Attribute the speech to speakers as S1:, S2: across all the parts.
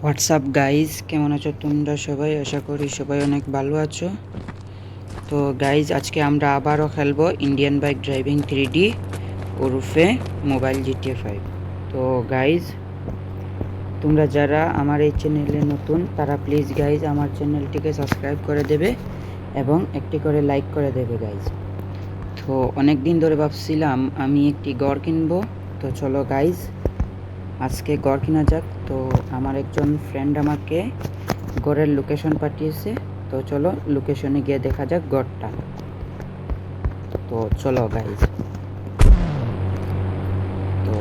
S1: WhatsApp guys, কেমন আছো তোমরা সবাই? আশা করি সবাই অনেক ভালো আছো। তো গাইজ, আজকে আমরা আবারও খেলবো ইন্ডিয়ান বাইক ড্রাইভিং 3D ওরফে মোবাইল GTA 5। তো গাইজ, তোমরা যারা আমার এই চ্যানেলে নতুন তারা প্লিজ গাইজ আমার চ্যানেলটিকে সাবস্ক্রাইব করে দেবে এবং একটি করে লাইক করে দেবে গাইজ। তো অনেক দিন ধরে ভাবছিলাম আমি একটি গড় কিনবো। তো চলো গাইজ, আজকে গড় কিনা যাক। তো আমার একজন ফ্রেন্ড আমাকে গড়ের লোকেশন পাঠিয়েছে। তো চলো লোকেশনে গিয়ে দেখা যাক গড়টা। তো চলো গাইজ। তো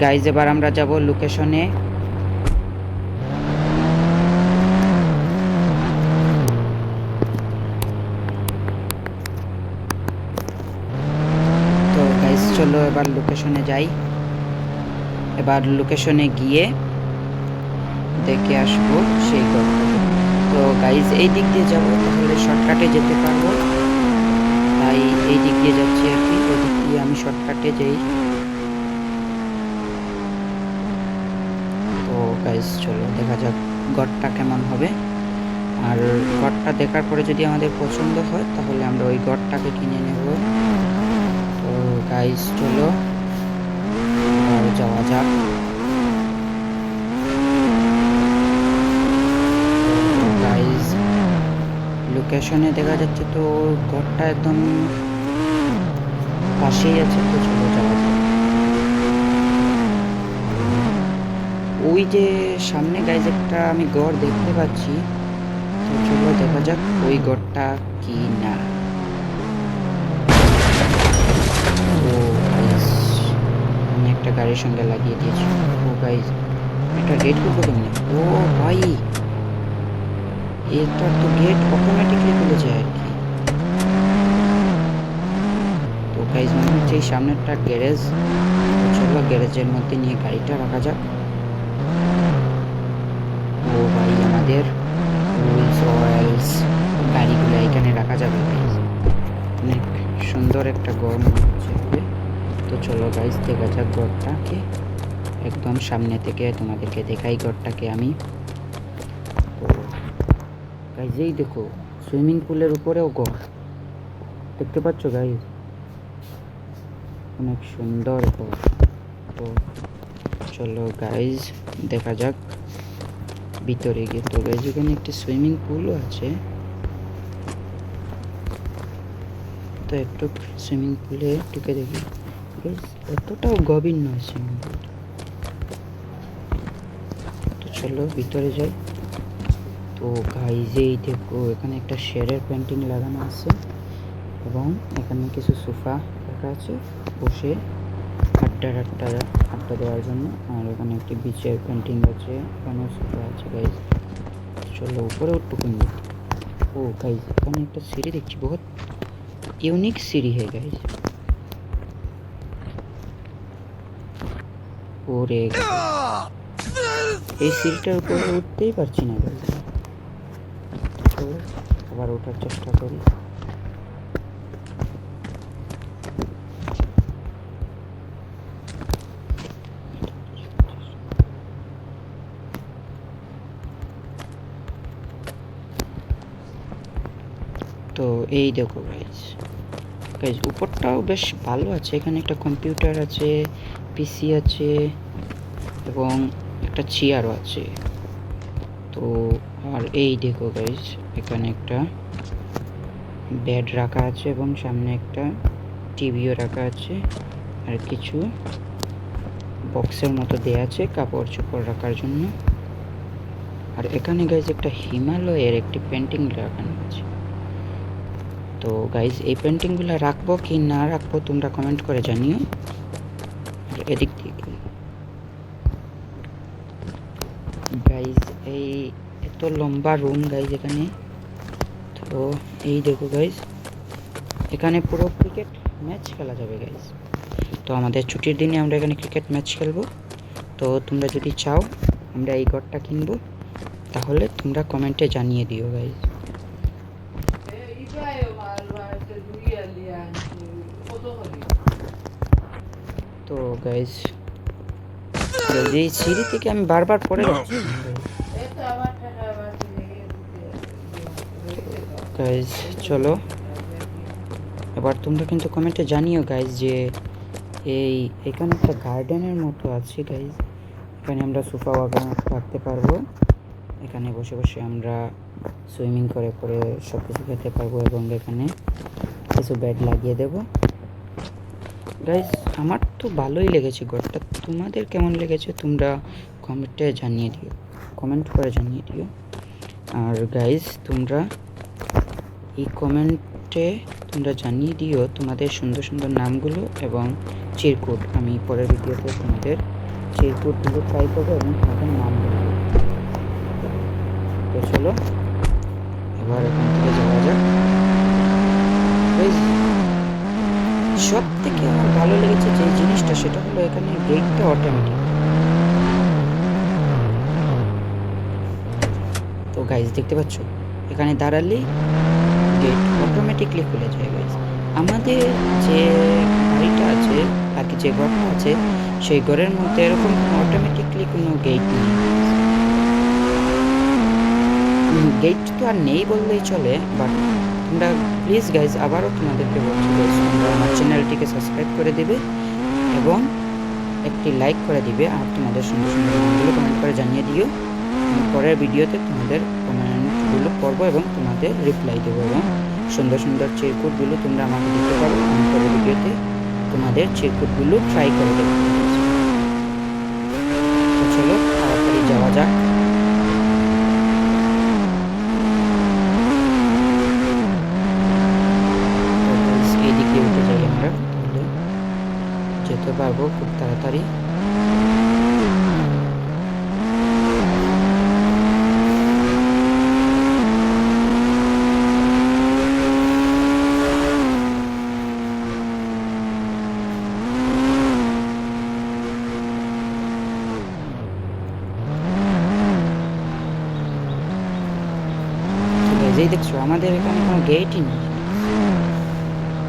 S1: গাইজ, এবার আমরা যাব লোকেশনে। তো গাইজ চলো এবার লোকেশনে যাই। এবার লোকেশনে গিয়ে দেখে আসবো সেই গড়টাকে। তো গাইজ এই দিক দিয়ে যাবো, তাহলে শর্টকাটে যেতে পারবো, তাই এই দিক দিয়ে যাচ্ছি আর কি। ওই দিক দিয়ে আমি শর্টকাটে যাই। তো গাইজ চলো দেখা যাক গড়টা কেমন হবে। আর গড়টা দেখার পরে যদি আমাদের পছন্দ হয় তাহলে আমরা ওই গড়টাকে কিনে নেব। তো গাইজ চলো এবার যাওয়া যাক। গাইজ লোকেশনে দেখা যাচ্ছে তো গড়টা একদম পাশেই আছে। তো চলো যাওয়া যাক। ওই যে সামনে গাইজ একটা আমি গড় দেখতে পাচ্ছি। তো চলো দেখা যাক ওই গড়টা কি না। ও গাইজ, আমি একটা গাড়ির সঙ্গে লাগিয়ে দিয়েছি। ও গাইজ, একটা গেট খুলবো কেমনে? ও ভাই, এটার তো গেট অটোমেটিকলি খুলে যায় আর কি। তো গাইজ মনে হচ্ছে এই সামনেরটা গ্যারেজ। তো চলো গ্যারেজের মধ্যে নিয়ে গাড়িটা রাখা যাক। ও ভাই, আমাদের রুলস রয়েলস গাড়িগুলো এখানে রাখা যাবে গাইজ। অনেক সুন্দর একটা ঘর মনে হচ্ছে হবে। তো চলো গাইজ দেখা যাক ঘরটাকে একদম সামনে থেকে তোমাদেরকে দেখাই ঘরটাকে আমি। তো গাইজ এই দেখো, সুইমিং পুলের উপরেও ঘর দেখতে পাচ্ছ গাইজ, অনেক সুন্দর ঘর। তো চলো গাইজ দেখা যাক ভিতরে গিয়ে। তো গাইজ এখানে একটি সুইমিং পুলও আছে। তো একটু সুইমিং পুলে ঢুকে দেখি। গাইজ এতটাও গভীর নয় সুইমিং পুলটা। তো চলো ভিতরে যাই। তো গাইজ এই দেখো, এখানে একটা শেরের পেন্টিং লাগানো আছে এবং এখানে কিছু সোফা রাখা আছে বসে আড্ডা দেওয়ার জন্য। আর এখানে একটি বিচের পেন্টিং আছে, এখানেও সোফা আছে গাইজ। চলো উপরে উঠবো কিন্তু। ও গাইজ এখানে একটা সিঁড়ি দেখছি, বহুত ইউনিক সিঁড়ি है গাইজ। ওরে এই সিঁড়িটার উপরে উঠতেই পারছি না গাইজ। তো আবার ওঠার চেষ্টা করি। তো এই দেখো গাইজ, গাইজ উপরটাও বেশ ভালো আছে। এখানে একটা কম্পিউটার আছে, পিসি আছে এবং একটা চেয়ারও আছে। তো আর এই দেখো গাইজ, এখানে একটা বেড রাখা আছে এবং সামনে একটা টিভিও রাখা আছে। আর কিছু বক্সের মতো দেয়া আছে কাপড় চোপড় রাখার জন্য। আর এখানে গাইজ একটা হিমালয়ের একটি পেন্টিং লাগানো আছে। তো গাইজ এই পেন্টিংগুলো রাখবো কি না রাখবো তোমরা কমেন্ট করে জানিও। আর এদিক থেকে গাইজ এই এত লম্বা রুম গাইজ এখানে। তো এই দেখো গাইজ, এখানে পুরো ক্রিকেট ম্যাচ খেলা যাবে গাইজ। তো আমাদের ছুটির দিনে আমরা এখানে ক্রিকেট ম্যাচ খেলবো। তো তোমরা যদি চাও আমরা এই ঘরটা কিনবো তাহলে তোমরা কমেন্টে জানিয়ে দিও গাইজ। তো গাইজ যে এই সিঁড়ি থেকে আমি বারবার পড়ে যাচ্ছি গাইজ। চলো এবার তোমরা কিন্তু কমেন্টে জানিও গাইজ যে এখানে একটা গার্ডেনের মতো আছে গাইজ। এখানে আমরা সোফা বাগান রাখতে পারবো, এখানে বসে বসে আমরা সুইমিং করে করে সব কিছু খেতে পারবো এবং এখানে কিছু বেড লাগিয়ে দেব গাইজ। আমার তো ভালোই লেগেছে ঘরটা, তোমাদের কেমন লেগেছে তোমরা কমেন্টে জানিয়ে দিও, কমেন্ট করে জানিয়ে দিও। আর গাইজ তোমরা এই কমেন্টে তোমরা জানিয়ে দিও তোমাদের সুন্দর সুন্দর নামগুলো এবং চিরকুট। আমি পরের ভিডিওতে তোমাদের চিরকুটগুলো ট্রাই করবো এবং তোমাদের নাম বলবো। তো চলো এবার এখান থেকে যাওয়া যাক। সব থেকে আমার ভালো লেগেছে যে জিনিসটা সেটা হলো এখানে গেটটা অটোমেটিক। তো গাইজ দেখতে পাচ্ছ এখানে দাঁড়ালেই গেট অটোমেটিকলি খুলে যায় গাইজ। আমাদের যে বাড়িটা আছে আর কি যে ঘরটা আছে সেই ঘরের মধ্যে এরকম অটোমেটিকলি কোনো গেট নেই। গেট তো আর নেই বললেই চলে, বাট তোমরা প্লিজ গাইজ আবারও তোমাদেরকে বলছি গাইজ তোমরা আমার চ্যানেলটিকে সাবস্ক্রাইব করে দেবে এবং একটি লাইক করে দিবে আর তোমাদের সুন্দর সুন্দর নামগুলো কমেন্ট করে জানিয়ে দিও। আমি পরের ভিডিওতে তোমাদের কমেন্টগুলো পড়বো এবং তোমাদের রিপ্লাই দেবো এবং সুন্দর সুন্দর চিরকুটগুলো তোমরা আমাকে দিতে পারো। আমি পরের ভিডিওতে তোমাদের চিরকুটগুলো ট্রাই করে দেবো। তো চলো তাড়াতাড়ি যাওয়া যাক। এদিকে উঠে যাই আমরা, তাহলে যেতে পারবো খুব তাড়াতাড়ি। যেই দেখছো আমাদের এখানে কোনো গেটই নেই,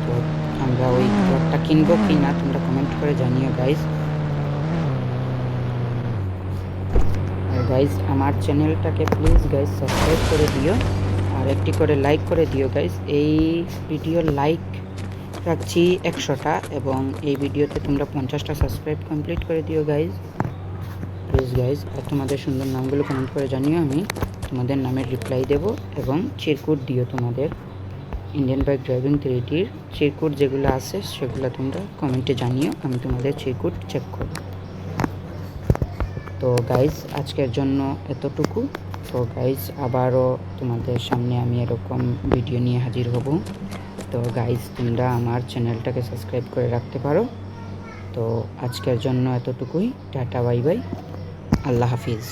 S1: তো আমরা ওই ঘরটা কিনবো কি না তোমরা কমেন্ট করে জানিও গাইজ। আর গাইজ আমার চ্যানেলটাকে প্লিজ গাইজ সাবস্ক্রাইব করে দিও আর একটি করে লাইক করে দিও গাইজ। এই ভিডিওর লাইক রাখছি 100টা এবং এই ভিডিওতে তোমরা 50টা সাবস্ক্রাইব কমপ্লিট করে দিও গাইজ, প্লিজ গাইজ। আর তোমাদের সুন্দর নামগুলো কমেন্ট করে জানিও, আমি তোমাদের নামের রিপ্লাই দেব এবং চিরকুট দিও তোমাদের ইন্ডিয়ান বাইক ড্রাইভিং 3Dর চিরকুট যেগুলো আছে সেগুলো তোমরা কমেন্টে জানিও, আমি তোমাদের চিরকুট চেক করব। তো গাইজ আজকের জন্য এতটুকু। তো গাইজ আবারও তোমাদের সামনে আমি এরকম ভিডিও নিয়ে হাজির হব। তো গাইজ তোমরা আমার চ্যানেলটাকে সাবস্ক্রাইব করে রাখতে পারো। তো আজকের জন্য এতটুকুই, টাটা বাই বাই, আল্লাহ হাফিজ।